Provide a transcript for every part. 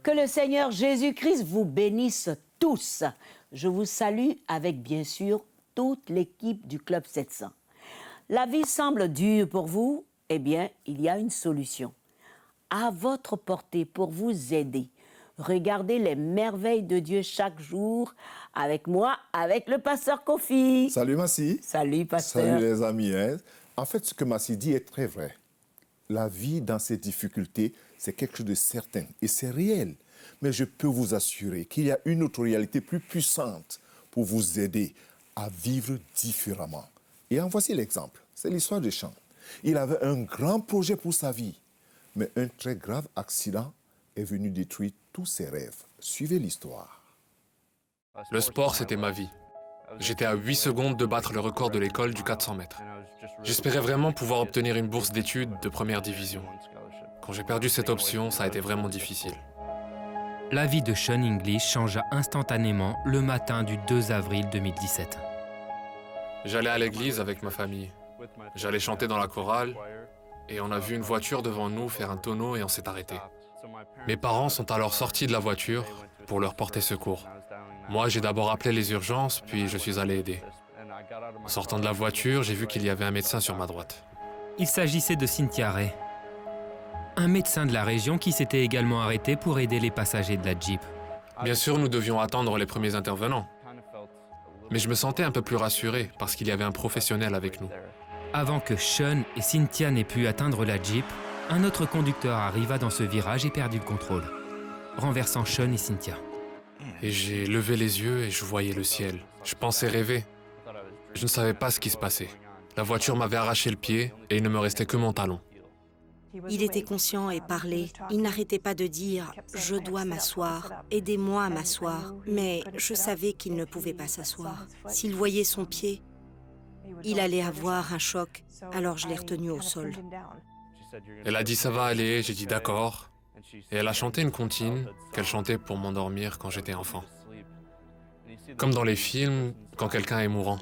Que le Seigneur Jésus-Christ vous bénisse tous. Je vous salue avec, bien sûr, toute l'équipe du Club 700. La vie semble dure pour vous? Eh bien, il y a une solution. À votre portée pour vous aider. Regardez les merveilles de Dieu chaque jour avec moi, avec le pasteur Kofi. Salut Massi. Salut pasteur. Salut les amis. En fait, ce que Massi dit est très vrai. La vie dans ses difficultés, c'est quelque chose de certain et c'est réel. Mais je peux vous assurer qu'il y a une autre réalité plus puissante pour vous aider à vivre différemment. Et en voici l'exemple. C'est l'histoire de Sean. Il avait un grand projet pour sa vie, mais un très grave accident est venu détruire tous ses rêves. Suivez l'histoire. Le sport, c'était ma vie. J'étais à 8 secondes de battre le record de l'école du 400 mètres. J'espérais vraiment pouvoir obtenir une bourse d'études de première division. Quand j'ai perdu cette option, ça a été vraiment difficile. La vie de Sean English changea instantanément le matin du 2 avril 2017. J'allais à l'église avec ma famille. J'allais chanter dans la chorale et on a vu une voiture devant nous faire un tonneau et on s'est arrêté. Mes parents sont alors sortis de la voiture pour leur porter secours. Moi, j'ai d'abord appelé les urgences, puis je suis allé aider. En sortant de la voiture, j'ai vu qu'il y avait un médecin sur ma droite. Il s'agissait de Cynthia Ray, un médecin de la région qui s'était également arrêté pour aider les passagers de la Jeep. Bien sûr, nous devions attendre les premiers intervenants. Mais je me sentais un peu plus rassuré parce qu'il y avait un professionnel avec nous. Avant que Sean et Cynthia n'aient pu atteindre la Jeep, un autre conducteur arriva dans ce virage et perdit le contrôle, renversant Sean et Cynthia. Et j'ai levé les yeux et je voyais le ciel. Je pensais rêver. Je ne savais pas ce qui se passait. La voiture m'avait arraché le pied et il ne me restait que mon talon. Il était conscient et parlait. Il n'arrêtait pas de dire « Je dois m'asseoir, aidez-moi à m'asseoir ». Mais je savais qu'il ne pouvait pas s'asseoir. S'il voyait son pied, il allait avoir un choc, alors je l'ai retenu au sol. Elle a dit « Ça va aller », j'ai dit « D'accord ». Et elle a chanté une comptine qu'elle chantait pour m'endormir quand j'étais enfant. Comme dans les films, quand quelqu'un est mourant.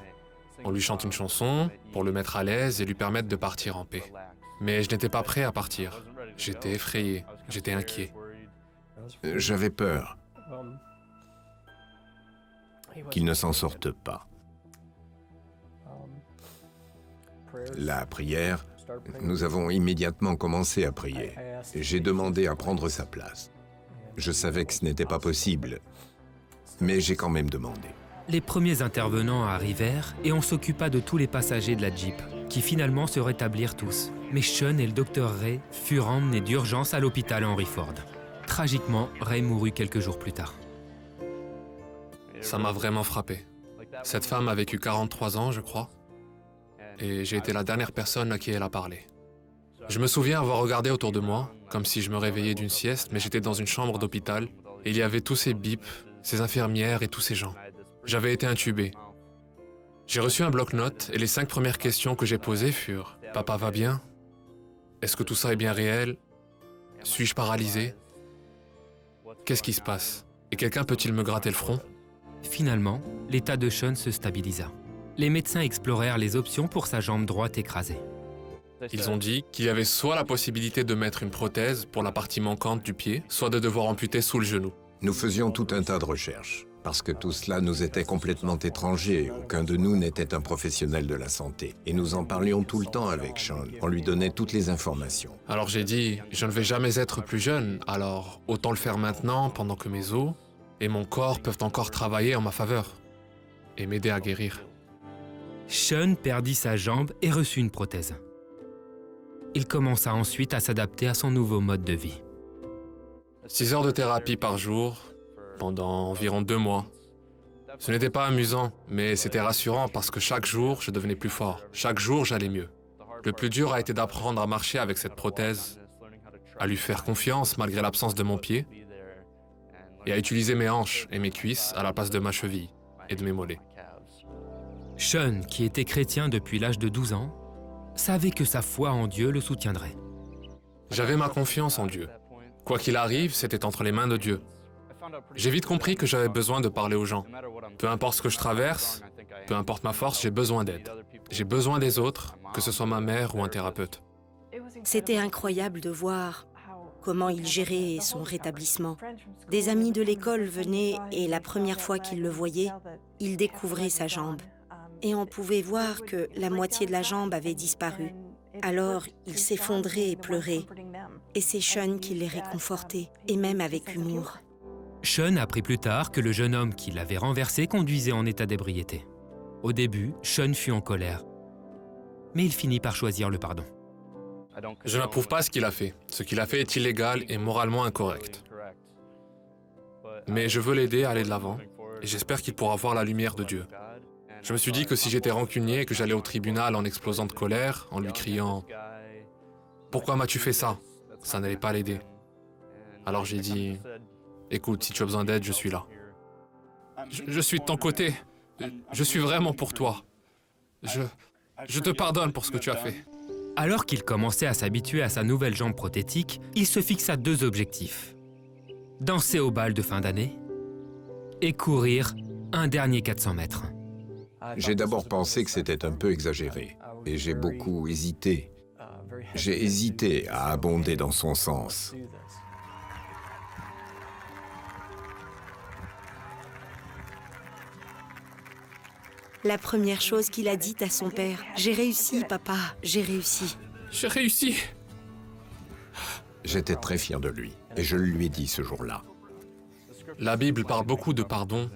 On lui chante une chanson pour le mettre à l'aise et lui permettre de partir en paix. Mais je n'étais pas prêt à partir. J'étais effrayé, j'étais inquiet. J'avais peur qu'il ne s'en sorte pas. La prière, nous avons immédiatement commencé à prier. J'ai demandé à prendre sa place. Je savais que ce n'était pas possible, mais j'ai quand même demandé. Les premiers intervenants arrivèrent et on s'occupa de tous les passagers de la Jeep, qui finalement se rétablirent tous. Mais Sean et le docteur Ray furent emmenés d'urgence à l'hôpital Henry Ford. Tragiquement, Ray mourut quelques jours plus tard. Ça m'a vraiment frappé. Cette femme a vécu 43 ans, je crois, et j'ai été la dernière personne à qui elle a parlé. Je me souviens avoir regardé autour de moi, comme si je me réveillais d'une sieste, mais j'étais dans une chambre d'hôpital, et il y avait tous ces bips, ces infirmières et tous ces gens. J'avais été intubé. J'ai reçu un bloc-notes et les 5 premières questions que j'ai posées furent « Papa va bien? Est-ce que tout ça est bien réel? Suis-je paralysé? Qu'est-ce qui se passe? Et quelqu'un peut-il me gratter le front ?» Finalement, l'état de Sean se stabilisa. Les médecins explorèrent les options pour sa jambe droite écrasée. Ils ont dit qu'il y avait soit la possibilité de mettre une prothèse pour la partie manquante du pied, soit de devoir amputer sous le genou. Nous faisions tout un tas de recherches, parce que tout cela nous était complètement étranger. Aucun de nous n'était un professionnel de la santé. Et nous en parlions tout le temps avec Sean. On lui donnait toutes les informations. Alors j'ai dit, je ne vais jamais être plus jeune, alors autant le faire maintenant pendant que mes os et mon corps peuvent encore travailler en ma faveur et m'aider à guérir. Sean perdit sa jambe et reçut une prothèse. Il commença ensuite à s'adapter à son nouveau mode de vie. 6 heures de thérapie par jour, pendant environ 2 mois. Ce n'était pas amusant, mais c'était rassurant parce que chaque jour, je devenais plus fort. Chaque jour, j'allais mieux. Le plus dur a été d'apprendre à marcher avec cette prothèse, à lui faire confiance malgré l'absence de mon pied, et à utiliser mes hanches et mes cuisses à la place de ma cheville et de mes mollets. Sean, qui était chrétien depuis l'âge de 12 ans, savait que sa foi en Dieu le soutiendrait. J'avais ma confiance en Dieu. Quoi qu'il arrive, c'était entre les mains de Dieu. J'ai vite compris que j'avais besoin de parler aux gens. Peu importe ce que je traverse, peu importe ma force, j'ai besoin d'aide. J'ai besoin des autres, que ce soit ma mère ou un thérapeute. C'était incroyable de voir comment il gérait son rétablissement. Des amis de l'école venaient et la première fois qu'ils le voyaient, ils découvraient sa jambe. Et on pouvait voir que la moitié de la jambe avait disparu. Alors, il s'effondrait et pleurait. Et c'est Sean qui les réconfortait, et même avec humour. Sean apprit plus tard que le jeune homme qui l'avait renversé conduisait en état d'ébriété. Au début, Sean fut en colère. Mais il finit par choisir le pardon. Je n'approuve pas ce qu'il a fait. Ce qu'il a fait est illégal et moralement incorrect. Mais je veux l'aider à aller de l'avant, et j'espère qu'il pourra voir la lumière de Dieu. Je me suis dit que si j'étais rancunier et que j'allais au tribunal en explosant de colère, en lui criant « Pourquoi m'as-tu fait ça ?» ça n'allait pas l'aider. Alors j'ai dit « Écoute, si tu as besoin d'aide, je suis là. Je suis de ton côté. Je suis vraiment pour toi. Je te pardonne pour ce que tu as fait. » Alors qu'il commençait à s'habituer à sa nouvelle jambe prothétique, il se fixa 2 objectifs. Danser au bal de fin d'année et courir un dernier 400 mètres. J'ai d'abord pensé que c'était un peu exagéré, et j'ai beaucoup hésité. J'ai hésité à abonder dans son sens. La première chose qu'il a dite à son père, « J'ai réussi, papa, j'ai réussi. » J'ai réussi. J'étais très fier de lui, et je le lui ai dit ce jour-là. La Bible parle beaucoup de pardon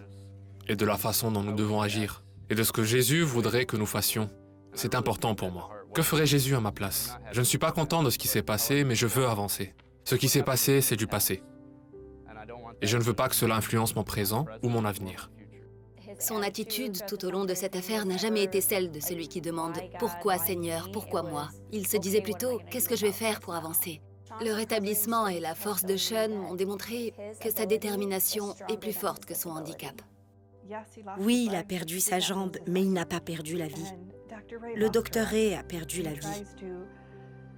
et de la façon dont nous devons agir et de ce que Jésus voudrait que nous fassions. C'est important pour moi. Que ferait Jésus à ma place? Je ne suis pas content de ce qui s'est passé, mais je veux avancer. Ce qui s'est passé, c'est du passé. Et je ne veux pas que cela influence mon présent ou mon avenir. Son attitude tout au long de cette affaire n'a jamais été celle de celui qui demande « Pourquoi Seigneur, pourquoi moi ?» Il se disait plutôt « Qu'est-ce que je vais faire pour avancer ?» Le rétablissement et la force de Sean m'ont démontré que sa détermination est plus forte que son handicap. Oui, il a perdu sa jambe, mais il n'a pas perdu la vie. Le docteur Ray a perdu la vie.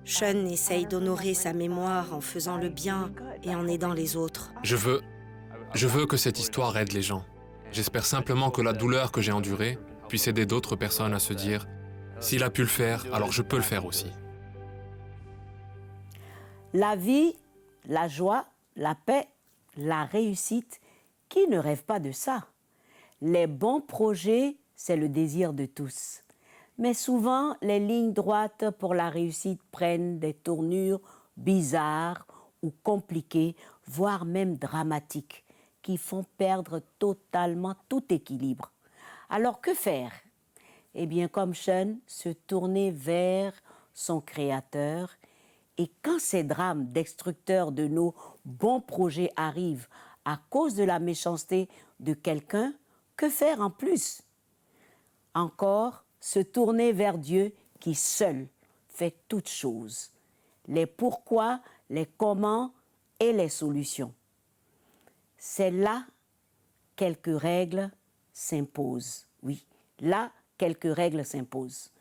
Sean essaye d'honorer sa mémoire en faisant le bien et en aidant les autres. Je veux que cette histoire aide les gens. J'espère simplement que la douleur que j'ai endurée puisse aider d'autres personnes à se dire « S'il a pu le faire, alors je peux le faire aussi. » La vie, la joie, la paix, la réussite, qui ne rêve pas de ça? Les bons projets, c'est le désir de tous. Mais souvent, les lignes droites pour la réussite prennent des tournures bizarres ou compliquées, voire même dramatiques, qui font perdre totalement tout équilibre. Alors que faire? Eh bien, comme Sean, se tourner vers son Créateur. Et quand ces drames destructeurs de nos bons projets arrivent à cause de la méchanceté de quelqu'un, que faire en plus? Encore, se tourner vers Dieu qui seul fait toutes choses. Les pourquoi, les comment et les solutions. C'est là quelques règles s'imposent. Oui, là quelques règles s'imposent.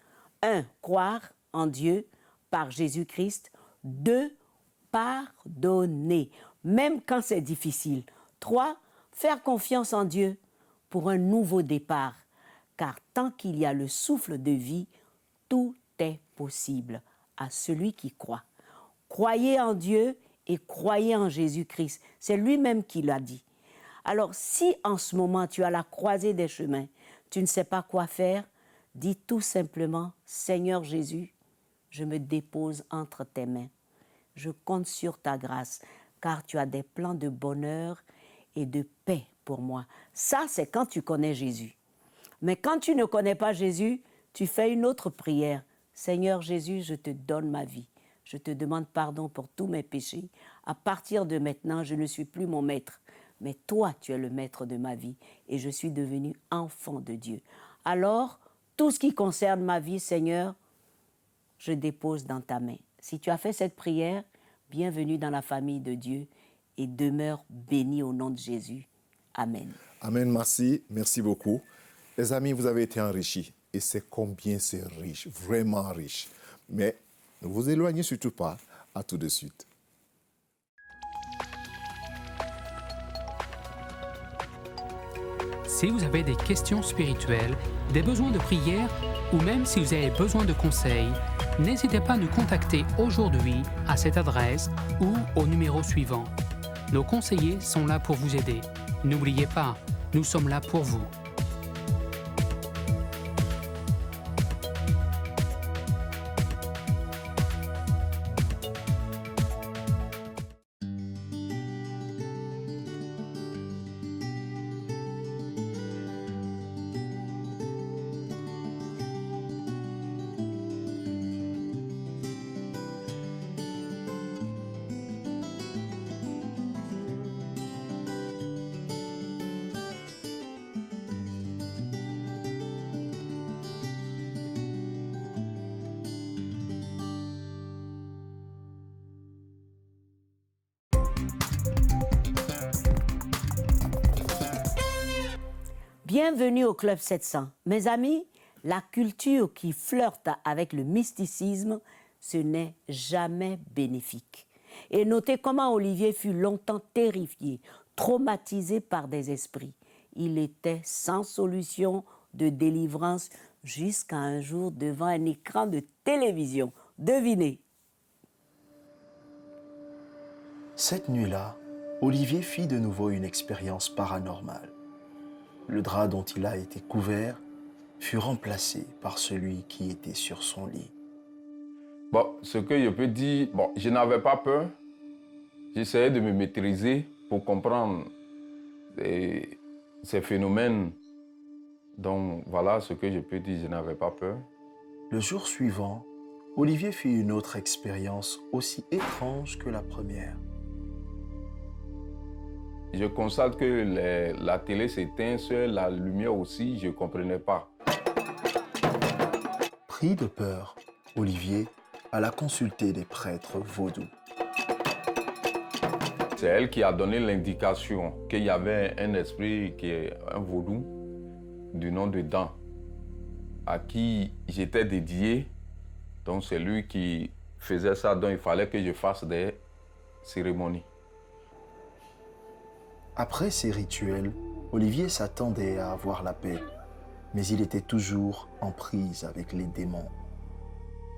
1. Croire en Dieu par Jésus-Christ. 2. Pardonner, même quand c'est difficile. 3. Faire confiance en Dieu pour un nouveau départ, car tant qu'il y a le souffle de vie, tout est possible à celui qui croit. Croyez en Dieu et croyez en Jésus-Christ. C'est lui-même qui l'a dit. Alors, si en ce moment tu as la croisée des chemins, tu ne sais pas quoi faire, dis tout simplement, Seigneur Jésus, je me dépose entre tes mains. Je compte sur ta grâce, car tu as des plans de bonheur et de paix pour moi. Ça, c'est quand tu connais Jésus. Mais quand tu ne connais pas Jésus, tu fais une autre prière. Seigneur Jésus, je te donne ma vie. Je te demande pardon pour tous mes péchés. À partir de maintenant, je ne suis plus mon maître. Mais toi, tu es le maître de ma vie et je suis devenu enfant de Dieu. Alors, tout ce qui concerne ma vie, Seigneur, je dépose dans ta main. Si tu as fait cette prière, bienvenue dans la famille de Dieu et demeure béni au nom de Jésus. Amen. Amen, merci. Merci beaucoup. Les amis, vous avez été enrichis. Et c'est combien c'est riche, vraiment riche. Mais ne vous éloignez surtout pas. À tout de suite. Si vous avez des questions spirituelles, des besoins de prière ou même si vous avez besoin de conseils, n'hésitez pas à nous contacter aujourd'hui à cette adresse ou au numéro suivant. Nos conseillers sont là pour vous aider. N'oubliez pas, nous sommes là pour vous. Bienvenue au Club 700. Mes amis, la culture qui flirte avec le mysticisme, ce n'est jamais bénéfique. Et notez comment Olivier fut longtemps terrifié, traumatisé par des esprits. Il était sans solution de délivrance jusqu'à un jour devant un écran de télévision. Devinez. Cette nuit-là, Olivier fit de nouveau une expérience paranormale. Le drap dont il a été couvert fut remplacé par celui qui était sur son lit. Bon, ce que je peux dire, je n'avais pas peur. J'essayais de me maîtriser pour comprendre ces phénomènes. Donc voilà ce que je peux dire, je n'avais pas peur. Le jour suivant, Olivier fit une autre expérience aussi étrange que la première. Je constate que la télé s'éteint, la lumière aussi, je ne comprenais pas. Pris de peur, Olivier alla consulter des prêtres vaudous. C'est elle qui a donné l'indication qu'il y avait un esprit qui est un vaudou du nom de Dan, à qui j'étais dédié. Donc c'est lui qui faisait ça, donc il fallait que je fasse des cérémonies. Après ces rituels, Olivier s'attendait à avoir la paix, mais il était toujours en prise avec les démons.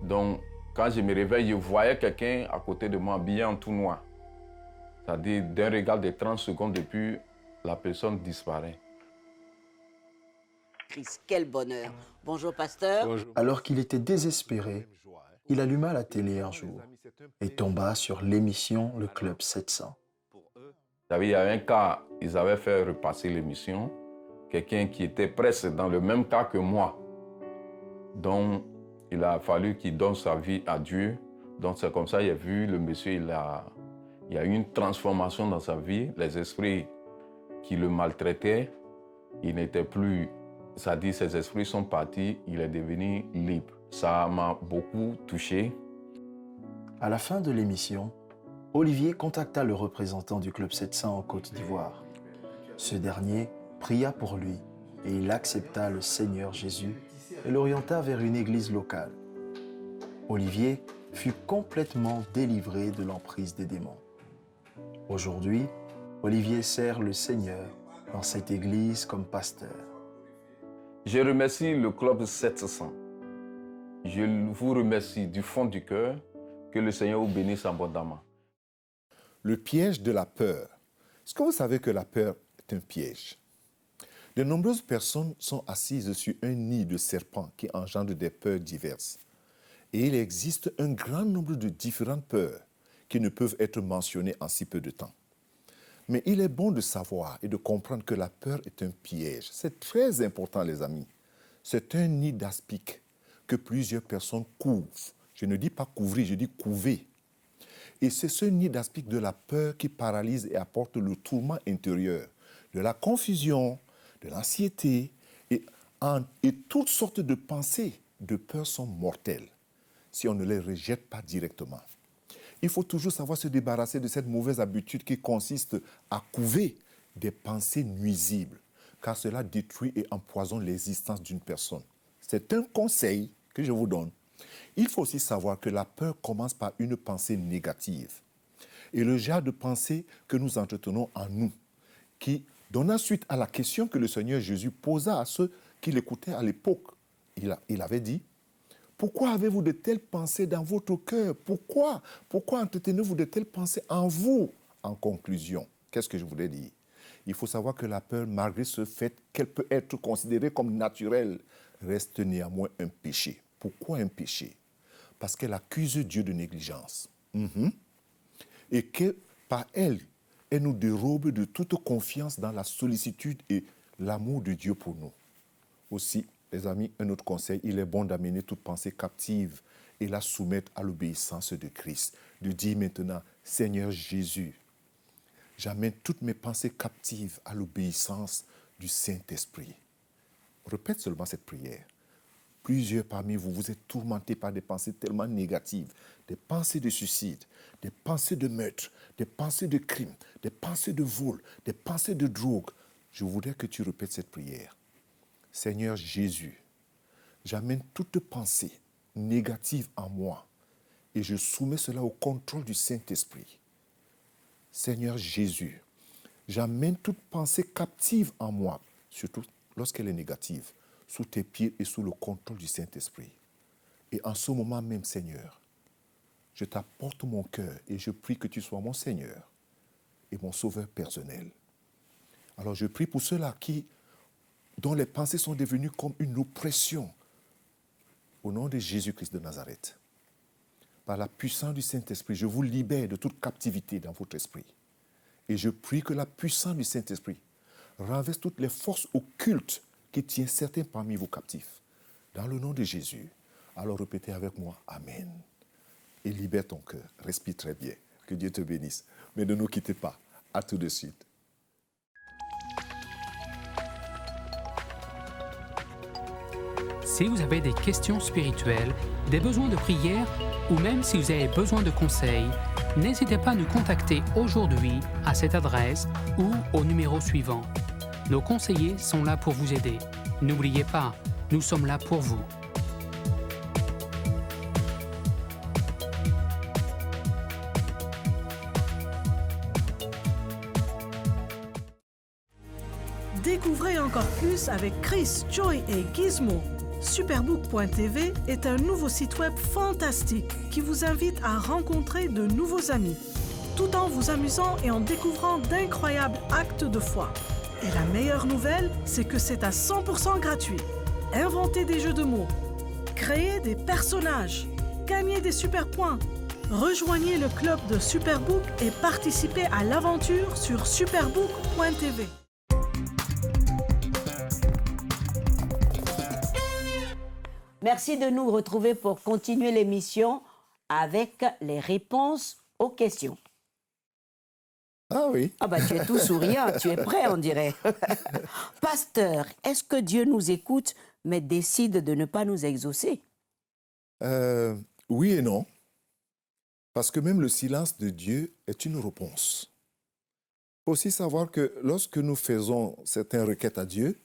Donc, quand je me réveille, je voyais quelqu'un à côté de moi, habillé en tout noir. C'est-à-dire, d'un regard de 30 secondes, et puis la personne disparaît. Christ, quel bonheur. Bonjour, pasteur. Bonjour. Alors qu'il était désespéré, il alluma la télé un jour et tomba sur l'émission Le Club 700. Il y avait un cas, ils avaient fait repasser l'émission, quelqu'un qui était presque dans le même cas que moi. Donc, il a fallu qu'il donne sa vie à Dieu. Donc, c'est comme ça qu'il a vu le monsieur, il y a eu une transformation dans sa vie. Les esprits qui le maltraitaient, il n'était plus, c'est-à-dire ses esprits sont partis, il est devenu libre. Ça m'a beaucoup touché. À la fin de l'émission, Olivier contacta le représentant du Club 700 en Côte d'Ivoire. Ce dernier pria pour lui et il accepta le Seigneur Jésus et l'orienta vers une église locale. Olivier fut complètement délivré de l'emprise des démons. Aujourd'hui, Olivier sert le Seigneur dans cette église comme pasteur. Je remercie le Club 700. Je vous remercie du fond du cœur. Que le Seigneur vous bénisse abondamment. Le piège de la peur. Est-ce que vous savez que la peur est un piège? De nombreuses personnes sont assises sur un nid de serpents qui engendre des peurs diverses. Et il existe un grand nombre de différentes peurs qui ne peuvent être mentionnées en si peu de temps. Mais il est bon de savoir et de comprendre que la peur est un piège. C'est très important, les amis. C'est un nid d'aspic que plusieurs personnes couvrent. Je ne dis pas couvrir, je dis couver. Et c'est ce nid d'aspic de la peur qui paralyse et apporte le tourment intérieur, de la confusion, de l'anxiété et toutes sortes de pensées de peur sont mortelles si on ne les rejette pas directement. Il faut toujours savoir se débarrasser de cette mauvaise habitude qui consiste à couver des pensées nuisibles, car cela détruit et empoisonne l'existence d'une personne. C'est un conseil que je vous donne. Il faut aussi savoir que la peur commence par une pensée négative. Et le genre de pensée que nous entretenons en nous, qui donna suite à la question que le Seigneur Jésus posa à ceux qui l'écoutaient à l'époque. Il avait dit, Pourquoi avez-vous de telles pensées dans votre cœur? Pourquoi entretenez-vous de telles pensées en vous? En conclusion, qu'est-ce que je voulais dire? Il faut savoir que la peur, malgré ce fait qu'elle peut être considérée comme naturelle, reste néanmoins un péché. Pourquoi un péché? Parce qu'elle accuse Dieu de négligence. Et que par elle nous dérobe de toute confiance dans la sollicitude et l'amour de Dieu pour nous. Aussi, les amis, un autre conseil, il est bon d'amener toute pensée captive et la soumettre à l'obéissance de Christ. De dire maintenant, Seigneur Jésus, j'amène toutes mes pensées captives à l'obéissance du Saint-Esprit. Répète seulement cette prière. Plusieurs parmi vous, vous êtes tourmentés par des pensées tellement négatives, des pensées de suicide, des pensées de meurtre, des pensées de crime, des pensées de vol, des pensées de drogue. Je voudrais que tu répètes cette prière. Seigneur Jésus, j'amène toute pensée négative en moi et je soumets cela au contrôle du Saint-Esprit. Seigneur Jésus, j'amène toute pensée captive en moi, surtout lorsqu'elle est négative, sous tes pieds et sous le contrôle du Saint-Esprit. Et en ce moment même, Seigneur, je t'apporte mon cœur et je prie que tu sois mon Seigneur et mon Sauveur personnel. Alors je prie pour ceux-là dont les pensées sont devenues comme une oppression. Au nom de Jésus-Christ de Nazareth, par la puissance du Saint-Esprit, je vous libère de toute captivité dans votre esprit. Et je prie que la puissance du Saint-Esprit renverse toutes les forces occultes qui tiennent certains parmi vous captifs. Dans le nom de Jésus. Alors répétez avec moi, Amen. Et libère ton cœur. Respire très bien. Que Dieu te bénisse. Mais ne nous quittez pas. À tout de suite. Si vous avez des questions spirituelles, des besoins de prière ou même si vous avez besoin de conseils, n'hésitez pas à nous contacter aujourd'hui à cette adresse ou au numéro suivant. Nos conseillers sont là pour vous aider. N'oubliez pas, nous sommes là pour vous. Découvrez encore plus avec Chris, Joy et Gizmo. Superbook.tv est un nouveau site web fantastique qui vous invite à rencontrer de nouveaux amis, tout en vous amusant et en découvrant d'incroyables actes de foi. Et la meilleure nouvelle, c'est que c'est à 100% gratuit. Inventez des jeux de mots, créez des personnages, gagnez des super points. Rejoignez le club de Superbook et participez à l'aventure sur superbook.tv. Merci de nous retrouver pour continuer l'émission avec les réponses aux questions. Ah oui. Ah bah tu es tout souriant, tu es prêt on dirait. Pasteur, est-ce que Dieu nous écoute mais décide de ne pas nous exaucer? Oui et non. Parce que même le silence de Dieu est une réponse. Il faut aussi savoir que lorsque nous faisons certaines requêtes à Dieu,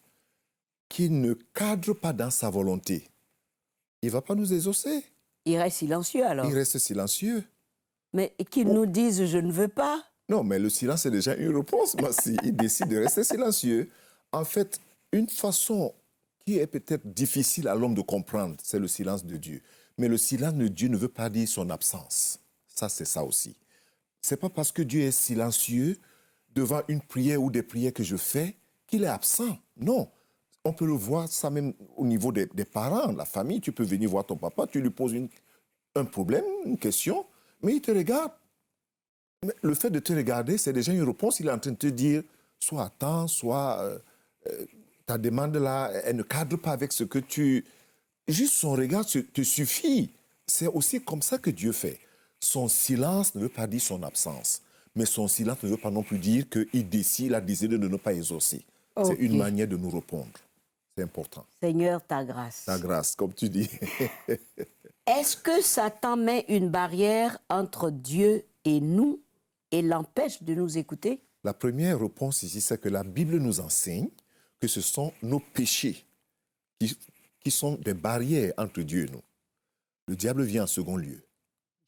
qui ne cadrent pas dans sa volonté, il ne va pas nous exaucer. Il reste silencieux alors. Il reste silencieux. Mais qu'il nous dise « je ne veux pas ». Non, mais le silence est déjà une réponse. Il décide de rester silencieux. En fait, une façon qui est peut-être difficile à l'homme de comprendre, c'est le silence de Dieu. Mais le silence de Dieu ne veut pas dire son absence. Ça, c'est ça aussi. Ce n'est pas parce que Dieu est silencieux devant une prière ou des prières que je fais qu'il est absent. Non. On peut le voir, ça même au niveau des parents, de la famille. Tu peux venir voir ton papa, tu lui poses un problème, une question, mais il te regarde. Mais le fait de te regarder, c'est déjà une réponse. Il est en train de te dire, soit attends, soit ta demande là, elle ne cadre pas avec ce que tu... Juste son regard te suffit. C'est aussi comme ça que Dieu fait. Son silence ne veut pas dire son absence, mais son silence ne veut pas non plus dire qu'il a décidé de ne pas exaucer. Okay. C'est une manière de nous répondre. C'est important. Seigneur, ta grâce. Ta grâce, comme tu dis. Est-ce que Satan met une barrière entre Dieu et nous et l'empêche de nous écouter? La première réponse ici, c'est que la Bible nous enseigne que ce sont nos péchés qui sont des barrières entre Dieu et nous. Le diable vient en second lieu.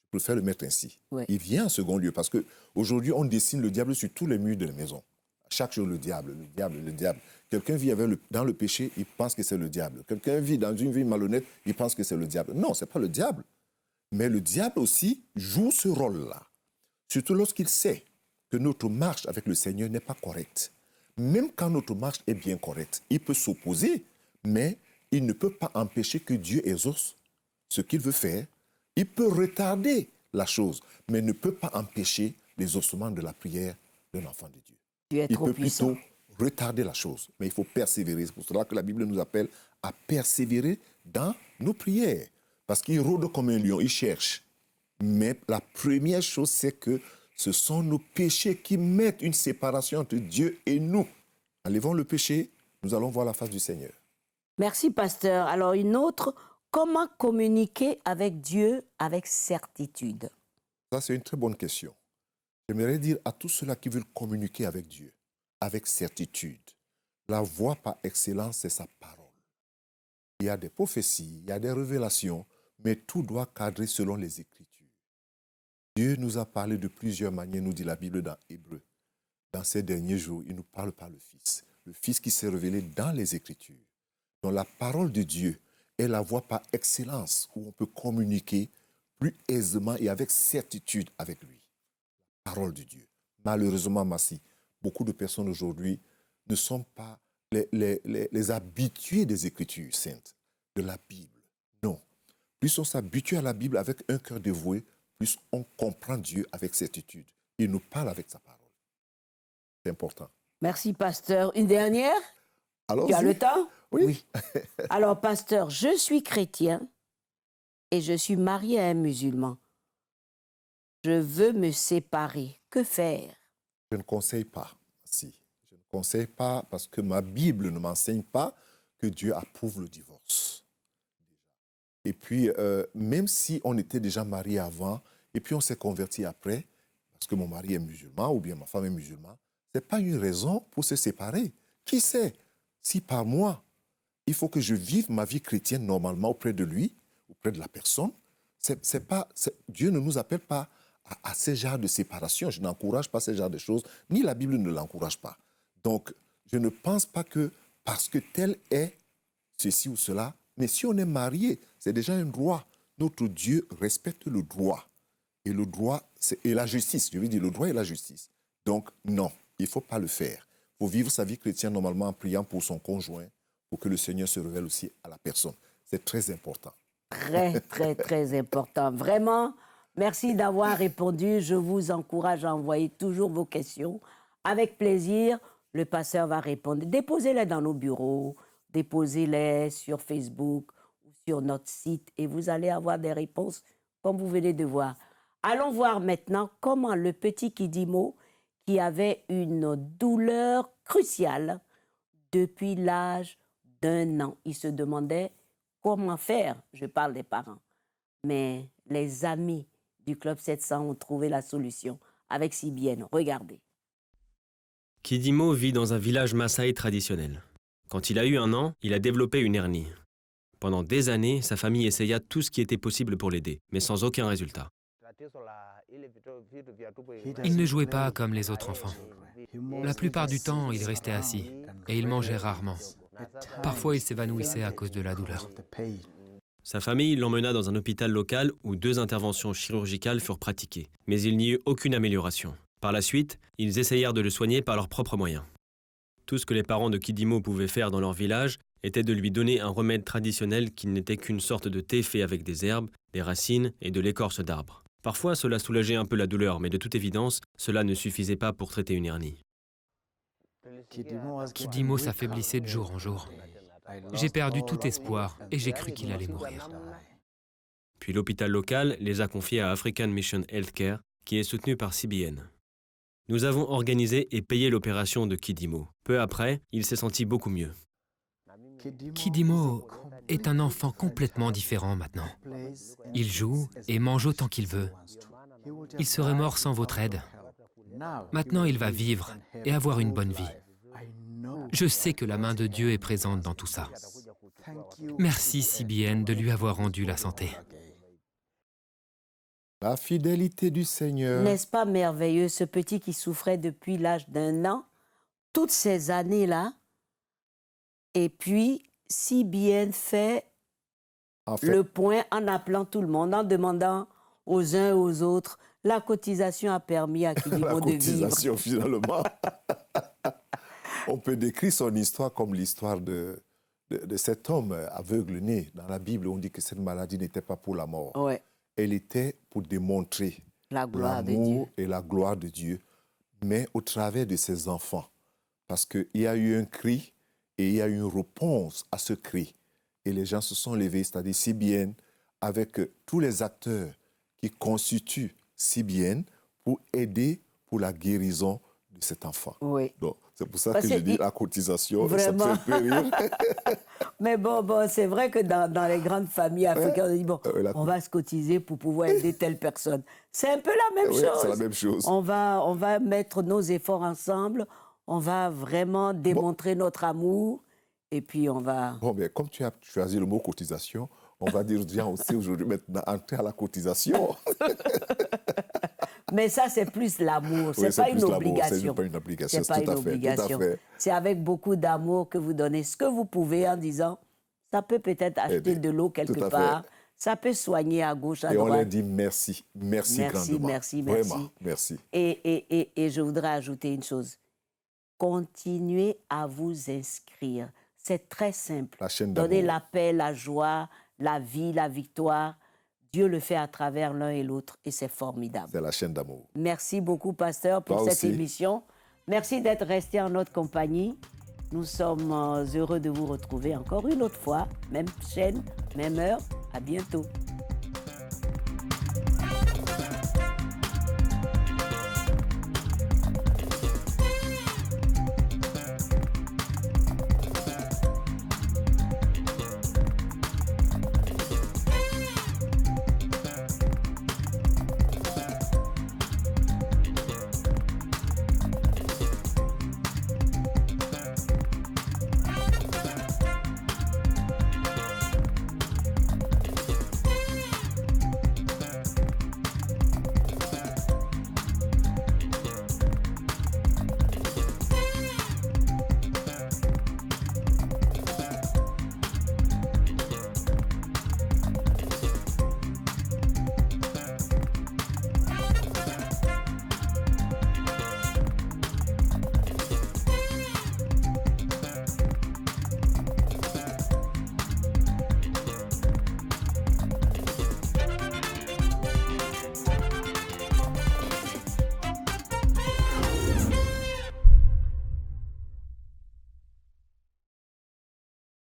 Je préfère le mettre ainsi. Ouais. Il vient en second lieu parce qu'aujourd'hui, on dessine le diable sur tous les murs de la maison. Chaque jour, le diable, le diable, le diable. Quelqu'un vit dans le péché, il pense que c'est le diable. Quelqu'un vit dans une vie malhonnête, il pense que c'est le diable. Non, ce n'est pas le diable. Mais le diable aussi joue ce rôle-là. Surtout lorsqu'il sait que notre marche avec le Seigneur n'est pas correcte. Même quand notre marche est bien correcte, il peut s'opposer, mais il ne peut pas empêcher que Dieu exauce ce qu'il veut faire. Il peut retarder la chose, mais ne peut pas empêcher l'exaucement de la prière d'un enfant de Dieu. Dieu est Il trop peut puissant. plutôt retarder la chose, mais il faut persévérer. C'est pour cela que la Bible nous appelle à persévérer dans nos prières. Parce qu'il rôde comme un lion, il cherche. Mais la première chose, c'est que ce sont nos péchés qui mettent une séparation entre Dieu et nous. Enlevons le péché, nous allons voir la face du Seigneur. Merci, pasteur. Alors, une autre, comment communiquer avec Dieu avec certitude? Ça, c'est une très bonne question. J'aimerais dire à tous ceux-là qui veulent communiquer avec Dieu, avec certitude, la voie par excellence, c'est sa parole. Il y a des prophéties, il y a des révélations, mais tout doit cadrer selon les Écritures. Dieu nous a parlé de plusieurs manières, nous dit la Bible dans Hébreu. Dans ces derniers jours, il nous parle par le Fils qui s'est révélé dans les Écritures. Donc la parole de Dieu est la voie par excellence où on peut communiquer plus aisément et avec certitude avec lui. La parole de Dieu. Malheureusement, Massi, beaucoup de personnes aujourd'hui ne sont pas les habitués des Écritures saintes, de la Bible. Non. Plus on s'habitue à la Bible avec un cœur dévoué, plus on comprend Dieu avec certitude. Il nous parle avec sa parole. C'est important. Merci, pasteur. Une dernière? Tu as le temps? Oui. Alors, pasteur, je suis chrétien et je suis marié à un musulman. Je veux me séparer. Que faire? Je ne conseille pas. Si. Je ne conseille pas parce que ma Bible ne m'enseigne pas que Dieu approuve le divorce. Et puis, même si on était déjà marié avant et puis on s'est converti après, parce que mon mari est musulman ou bien ma femme est musulmane, ce n'est pas une raison pour se séparer. Qui sait si par moi, il faut que je vive ma vie chrétienne normalement auprès de lui, auprès de la personne. Dieu ne nous appelle pas à ce genre de séparation. Je n'encourage pas ce genre de choses, ni la Bible ne l'encourage pas. Donc, je ne pense pas que parce que tel est ceci ou cela, mais si on est marié, c'est déjà un droit. Notre Dieu respecte le droit. Et le droit, et la justice, je veux dire le droit et la justice. Donc, non, il ne faut pas le faire. Il faut vivre sa vie chrétienne normalement en priant pour son conjoint, pour que le Seigneur se révèle aussi à la personne. C'est très important. Très, très, très important. Vraiment, merci d'avoir répondu. Je vous encourage à envoyer toujours vos questions. Avec plaisir, le pasteur va répondre. Déposez-les dans nos bureaux, déposez-les sur Facebook ou sur notre site et vous allez avoir des réponses comme vous venez de voir. Allons voir maintenant comment le petit Kidimo, qui avait une douleur cruciale depuis l'âge d'1 an, il se demandait comment faire. Je parle des parents. Mais les amis du Club 700 ont trouvé la solution avec Sibienne. Regardez. Kidimo vit dans un village Maasai traditionnel. Quand il a eu 1 an, il a développé une hernie. Pendant des années, sa famille essaya tout ce qui était possible pour l'aider, mais sans aucun résultat. Il ne jouait pas comme les autres enfants. La plupart du temps, il restait assis et il mangeait rarement. Parfois, il s'évanouissait à cause de la douleur. Sa famille l'emmena dans un hôpital local où 2 interventions chirurgicales furent pratiquées, mais il n'y eut aucune amélioration. Par la suite, ils essayèrent de le soigner par leurs propres moyens. Tout ce que les parents de Kidimo pouvaient faire dans leur village était de lui donner un remède traditionnel qui n'était qu'une sorte de thé fait avec des herbes, des racines et de l'écorce d'arbres. Parfois, cela soulageait un peu la douleur, mais de toute évidence, cela ne suffisait pas pour traiter une hernie. Kidimo s'affaiblissait de jour en jour. J'ai perdu tout espoir et j'ai cru qu'il allait mourir. Puis l'hôpital local les a confiés à African Mission Healthcare, qui est soutenu par CBN. Nous avons organisé et payé l'opération de Kidimo. Peu après, il s'est senti beaucoup mieux. Kidimo est un enfant complètement différent maintenant. Il joue et mange autant qu'il veut. Il serait mort sans votre aide. Maintenant, il va vivre et avoir une bonne vie. Je sais que la main de Dieu est présente dans tout ça. Merci CBN de lui avoir rendu la santé. La fidélité du Seigneur. N'est-ce pas merveilleux, ce petit qui souffrait depuis l'âge d'1 an toutes ces années-là, et puis si bien fait, le point en appelant tout le monde, en demandant aux uns et aux autres. La cotisation a permis à Kidimo de vivre. La cotisation, finalement. On peut décrire son histoire comme l'histoire de cet homme aveugle-né. Dans la Bible, on dit que cette maladie n'était pas pour la mort. Ouais. Elle était pour démontrer l'amour et la gloire de Dieu, mais au travers de ses enfants. Parce qu'il y a eu un cri et il y a eu une réponse à ce cri. Et les gens se sont levés, c'est-à-dire CBN, avec tous les acteurs qui constituent CBN pour aider pour la guérison de cet enfant. Oui. Donc, c'est pour ça que je dis la cotisation. Vraiment. Ça me fait rire. Mais bon, c'est vrai que dans les grandes familles africaines, on dit, bon, on va se cotiser pour pouvoir aider telle personne. C'est un peu la même chose. C'est la même chose. On va mettre nos efforts ensemble, on va vraiment démontrer notre amour, et puis on va... Bon, mais comme tu as choisi le mot cotisation, on va dire aux gens aussi aujourd'hui maintenant, entrer à la cotisation. Mais ça, c'est plus l'amour. Oui, c'est pas une obligation. C'est pas une obligation. C'est pas une obligation. C'est avec beaucoup d'amour que vous donnez ce que vous pouvez en disant, ça peut peut-être acheter de l'eau quelque part, ça peut soigner à gauche, à droite. Et on leur dit merci. Merci grandement. Merci. Vraiment, merci. Et je voudrais ajouter une chose. Continuez à vous inscrire. C'est très simple. La chaîne d'amour. Donnez la paix, la joie, la vie, la victoire. Dieu le fait à travers l'un et l'autre et c'est formidable. C'est la chaîne d'amour. Merci beaucoup, pasteur, pour cette émission. Merci d'être resté en notre compagnie. Nous sommes heureux de vous retrouver encore une autre fois. Même chaîne, même heure. À bientôt.